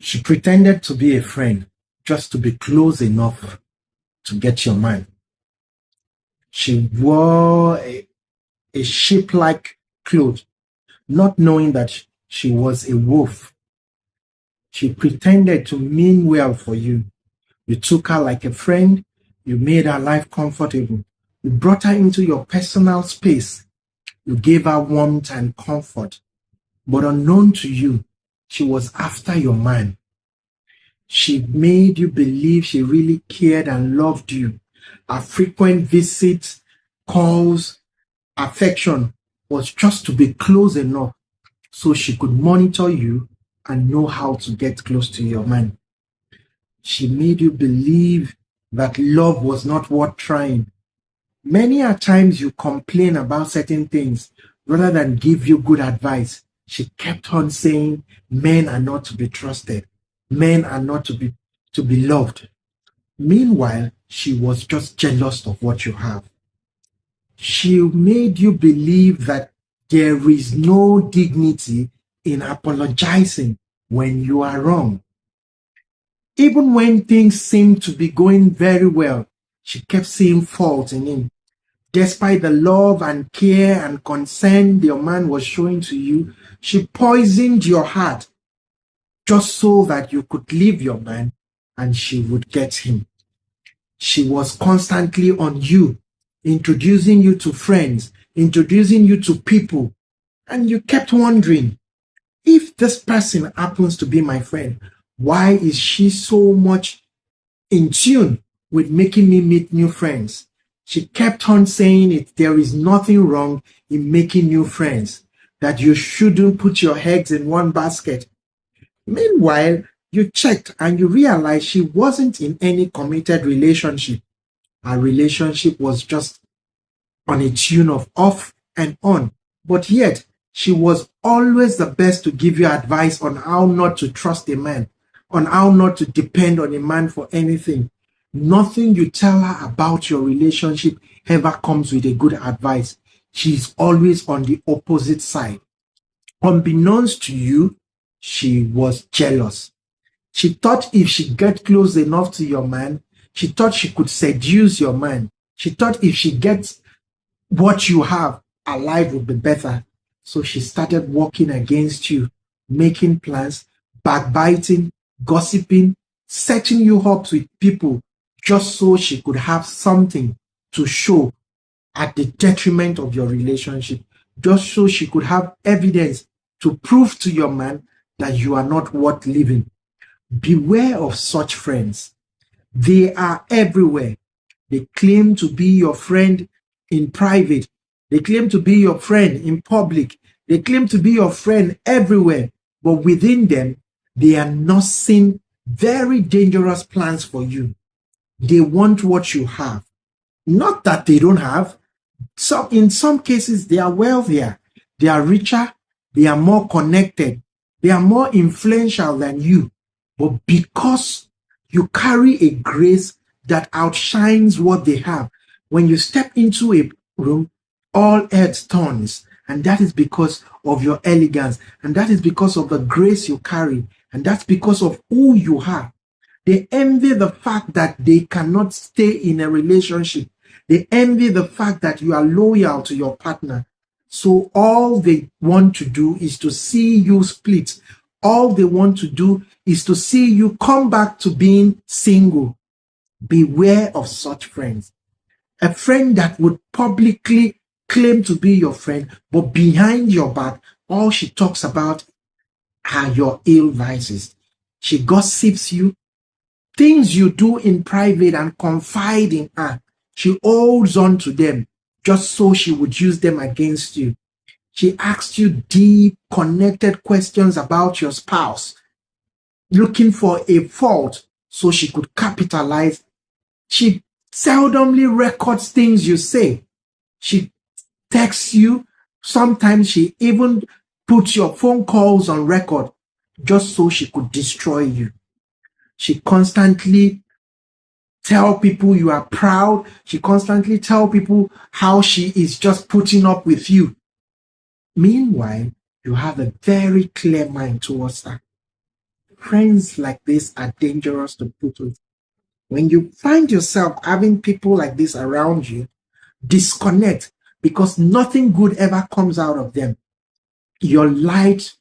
She pretended to be a friend just to be close enough to get your man. She wore a sheep-like clothes, not knowing that she was a wolf. She pretended to mean well for you. You took her like a friend. You made her life comfortable. You brought her into your personal space. You gave her warmth and comfort. But unknown to you, she was after your man. She made you believe she really cared and loved you. Her frequent visits, calls, affection was just to be close enough so she could monitor you and know how to get close to your man. She made you believe that love was not worth trying. Many a times you complain about certain things rather than give you good advice. She kept on saying men are not to be trusted. Men are not to be loved. Meanwhile, she was just jealous of what you have. She made you believe that there is no dignity in apologizing when you are wrong. Even when things seemed to be going very well, she kept seeing fault in him. Despite the love and care and concern your man was showing to you, she poisoned your heart just so that you could leave your man and she would get him. She was constantly on you, introducing you to friends, introducing you to people, and you kept wondering, if this person happens to be my friend, why is she so much in tune with making me meet new friends? She kept on saying there is nothing wrong in making new friends, that you shouldn't put your eggs in one basket. Meanwhile, you checked and you realized she wasn't in any committed relationship. Her relationship was just on a tune of off and on. But yet, she was always the best to give you advice on how not to trust a man, on how not to depend on a man for anything. Nothing you tell her about your relationship ever comes with a good advice. She's always on the opposite side. Unbeknownst to you, she was jealous. She thought if she get close enough to your man, she thought she could seduce your man. She thought if she gets what you have, her life would be better. So she started working against you, making plans, backbiting, gossiping, setting you up with people just so she could have something to show at the detriment of your relationship, just so she could have evidence to prove to your man that you are not worth living. Beware of such friends. They are everywhere. They claim to be your friend in private. They claim to be your friend in public. They claim to be your friend everywhere. But within them, they are nursing very dangerous plans for you. They want what you have. Not that they don't have. In some cases, they are wealthier. They are richer. They are more connected. They are more influential than you. But because you carry a grace that outshines what they have, when you step into a room, all heads turns. And that is because of your elegance. And that is because of the grace you carry. And that's because of who you are. They envy the fact that they cannot stay in a relationship. They envy the fact that you are loyal to your partner. So all they want to do is to see you split. All they want to do is to see you come back to being single. Beware of such friends. A friend that would publicly claim to be your friend, but behind your back, all she talks about are your ill vices. She gossips you. Things you do in private and confide in her, she holds on to them just so she would use them against you. She asks you deep, connected questions about your spouse, looking for a fault so she could capitalize. She seldomly records things you say. She texts you. Sometimes she even puts your phone calls on record just so she could destroy you. She constantly tells people you are proud. She constantly tells people how she is just putting up with you. Meanwhile, you have a very clear mind towards her. Friends like this are dangerous to put with. When you find yourself having people like this around you, disconnect, because nothing good ever comes out of them. Your light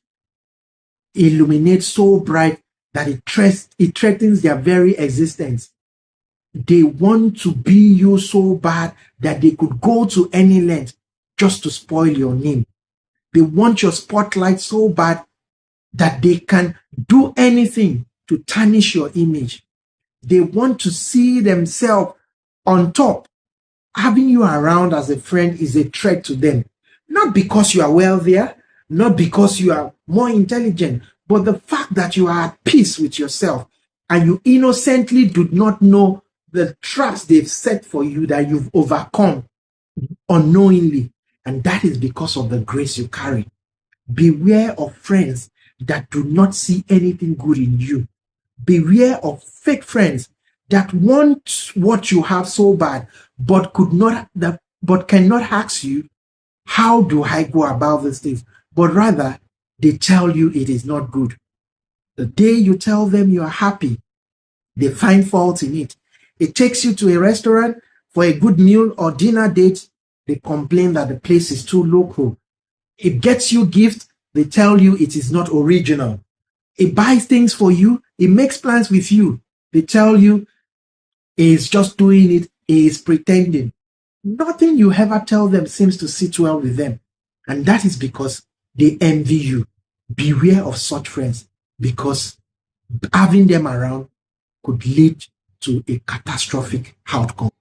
illuminates so bright that it threatens their very existence. They want to be you so bad that they could go to any length just to spoil your name. They want your spotlight so bad that they can do anything to tarnish your image. They want to see themselves on top. Having you around as a friend is a threat to them. Not because you are wealthier, not because you are more intelligent, but the fact that you are at peace with yourself and you innocently do not know the traps they've set for you that you've overcome unknowingly. And that is because of the grace you carry. Beware of friends that do not see anything good in you. Beware of fake friends that want what you have so bad, but cannot ask you, how do I go about these things? But rather, they tell you it is not good. The day you tell them you are happy, they find fault in it. It takes you to a restaurant for a good meal or dinner date, they complain that the place is too local. It gets you gifts, they tell you it is not original. It buys things for you, it makes plans with you, they tell you he's just doing it, he is pretending. Nothing you ever tell them seems to sit well with them. And that is because they envy you. Beware of such friends, because having them around could lead to a catastrophic outcome.